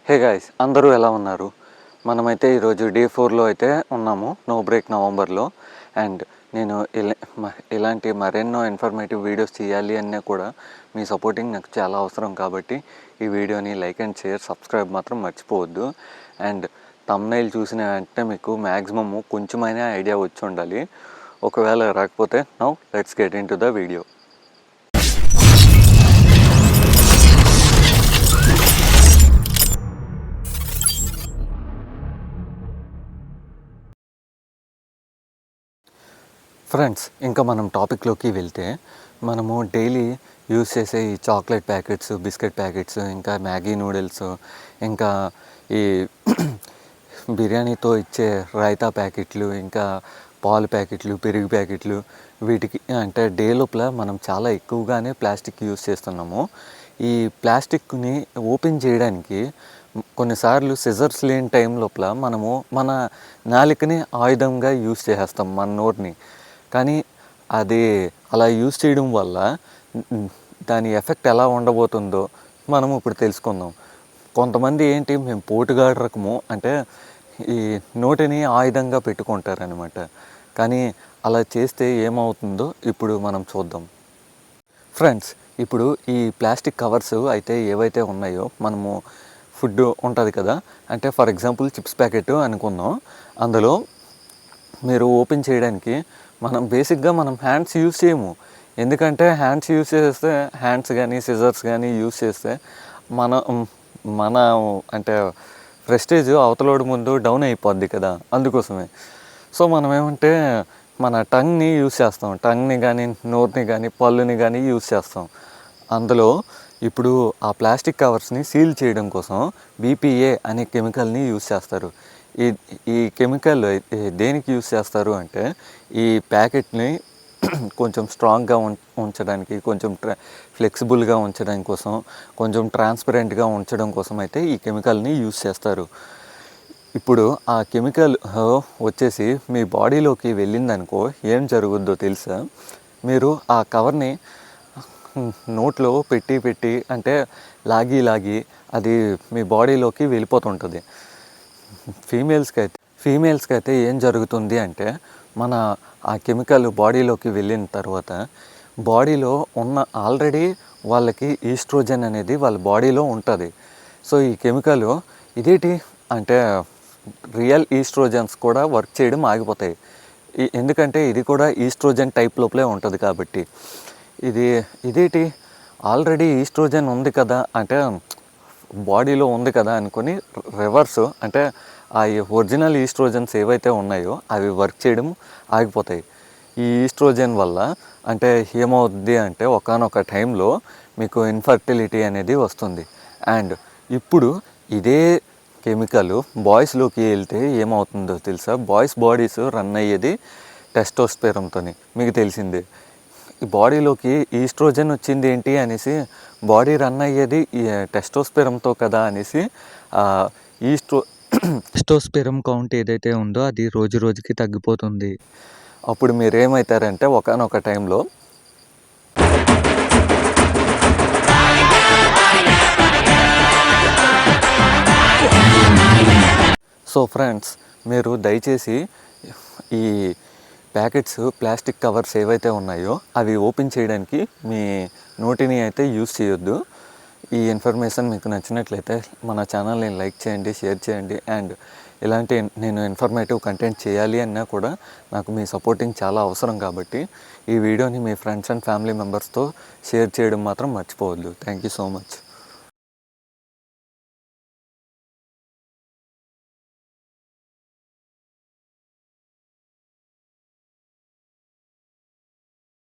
Hey guys, అందరూ ఎలా ఉన్నారు? మనమైతే ఈరోజు డే 4లో అయితే ఉన్నాము, నో బ్రేక్ నవంబర్లో. అండ్ నేను ఇలాంటి మరెన్నో ఇన్ఫర్మేటివ్ వీడియోస్ చేయాలి అన్నా కూడా మీ సపోర్టింగ్ నాకు చాలా అవసరం. కాబట్టి ఈ వీడియోని లైక్ అండ్ షేర్, సబ్స్క్రైబ్ మాత్రం మర్చిపోవద్దు. అండ్ థంబ్నెయిల్ చూసిన వెంటనే మీకు మ్యాక్సిమమ్ కొంచెమైనా ఐడియా వచ్చి ఉండాలి. ఒకవేళ రాకపోతే now let's get in to the video. Friends, ఇంకా మనం టాపిక్లోకి వెళ్తే, మనము డైలీ యూస్ చేసే ఈ చాక్లెట్ ప్యాకెట్స్, బిస్కెట్ ప్యాకెట్స్, ఇంకా మ్యాగీ నూడిల్స్, ఇంకా ఈ బిర్యానీతో ఇచ్చే రైతా ప్యాకెట్లు, ఇంకా పాలు ప్యాకెట్లు, పెరుగు ప్యాకెట్లు, వీటికి అంటే డే లోపల మనం చాలా ఎక్కువగానే ప్లాస్టిక్ యూస్ చేస్తున్నాము. ఈ ప్లాస్టిక్ని ఓపెన్ చేయడానికి కొన్నిసార్లు సిజర్స్ లేని టైం లోపల మనము మన నాలుకని ఆయుధంగా యూస్ చేసేస్తాం, మన నోటిని. కానీ అది అలా యూస్ చేయడం వల్ల దాని ఎఫెక్ట్ ఎలా ఉండబోతుందో మనము ఇప్పుడు తెలుసుకుందాం. కొంతమంది ఏంటి, మేము పోటుగాడు రకము అంటే ఈ నోటిని ఆయుధంగా పెట్టుకుంటారనమాట. కానీ అలా చేస్తే ఏమవుతుందో ఇప్పుడు మనం చూద్దాం. ఫ్రెండ్స్, ఇప్పుడు ఈ ప్లాస్టిక్ కవర్స్ అయితే ఏవైతే ఉన్నాయో, మనము ఫుడ్ ఉంటుంది కదా, అంటే ఫర్ ఎగ్జాంపుల్ చిప్స్ ప్యాకెట్ అనుకుందాం. అందులో మీరు ఓపెన్ చేయడానికి మనం బేసిక్గా హ్యాండ్స్ యూస్ చేయము. ఎందుకంటే హ్యాండ్స్ యూస్ చేస్తే, హ్యాండ్స్ కానీ సిజర్స్ కానీ యూస్ చేస్తే మన అంటే ప్రెస్టేజ్ అవతలోడి ముందు డౌన్ అయిపోద్ది కదా, అందుకోసమే. సో మనం ఏమంటే మన టంగ్ని యూస్ చేస్తాం, టంగ్ని కానీ నోరుని కానీ పళ్ళుని కానీ యూస్ చేస్తాం. అందులో ఇప్పుడు ఆ ప్లాస్టిక్ కవర్స్ని సీల్ చేయడం కోసం BPA అనే కెమికల్ని యూస్ చేస్తారు. ఈ కెమికల్ దేనికి యూస్ చేస్తారు అంటే, ఈ ప్యాకెట్ని కొంచెం స్ట్రాంగ్గా ఉంచడానికి, కొంచెం ఫ్లెక్సిబుల్గా ఉంచడం కోసం, కొంచెం ట్రాన్స్పరెంట్గా ఉంచడం కోసం అయితే ఈ కెమికల్ని యూస్ చేస్తారు. ఇప్పుడు ఆ కెమికల్ వచ్చేసి మీ బాడీలోకి వెళ్ళిందనుకో ఏం జరుగుద్దో తెలుసా? మీరు ఆ కవర్ని నోట్లో పెట్టి అంటే లాగి అది మీ బాడీలోకి వెళ్ళిపోతుంటుంది. ఫీమేల్స్కి అయితే ఏం జరుగుతుంది అంటే, మన ఆ కెమికల్ బాడీలోకి వెళ్ళిన తర్వాత బాడీలో ఉన్న ఆల్రెడీ వాళ్ళకి ఈస్ట్రోజన్ అనేది వాళ్ళ బాడీలో ఉంటుంది. సో ఈ కెమికల్ ఇదేంటి అంటే రియల్ ఈస్ట్రోజన్స్ కూడా వర్క్ చేయడం ఆగిపోతాయి. ఎందుకంటే ఇది కూడా ఈస్ట్రోజన్ టైప్ లోపలే ఉంటుంది కాబట్టి. ఇదేంటి ఆల్రెడీ ఈస్ట్రోజన్ ఉంది కదా, అంటే బాడీలో ఉంది కదా అనుకొని రివర్స్ అంటే ఆ ఒరిజినల్ ఈస్ట్రోజన్స్ ఏవైతే ఉన్నాయో అవి వర్క్ చేయడం ఆగిపోతాయి. ఈ ఈస్ట్రోజన్ వల్ల అంటే ఏమవుద్ది అంటే ఒకానొక టైంలో మీకు ఇన్ఫర్టిలిటీ అనేది వస్తుంది. అండ్ ఇప్పుడు ఇదే కెమికల్ బాయ్స్లోకి వెళ్తే ఏమవుతుందో తెలుసా? బాయ్స్ బాడీస్ రన్ అయ్యేది టెస్టోస్టెరాన్తో, మీకు తెలిసిందే. ఈ బాడీలోకి ఈస్ట్రోజన్ వచ్చింది ఏంటి అనేసి, బాడీ రన్ అయ్యేది టెస్టోస్టెరాన్తో కదా అనేసి టెస్టోస్టెరాన్ కౌంట్ ఏదైతే ఉందో అది రోజు రోజుకి తగ్గిపోతుంది. అప్పుడు మీరు ఏమవుతారంటే ఒకానొక టైంలో సో ఫ్రెండ్స్, మీరు దయచేసి ఈ ప్యాకెట్స్, ప్లాస్టిక్ కవర్స్ ఏవైతే ఉన్నాయో అవి ఓపెన్ చేయడానికి మీ నోటిని అయితే యూస్ చేయొద్దు. ఈ ఇన్ఫర్మేషన్ మీకు నచ్చినట్లయితే మన ఛానల్ని లైక్ చేయండి, షేర్ చేయండి. అండ్ ఇలాంటి నేను ఇన్ఫర్మేటివ్ కంటెంట్ చేయాలి అన్నా కూడా నాకు మీ సపోర్టింగ్ చాలా అవసరం. కాబట్టి ఈ వీడియోని మీ ఫ్రెండ్స్ అండ్ ఫ్యామిలీ మెంబర్స్తో షేర్ చేయడం మాత్రం మర్చిపోవద్దు. Thank you so much.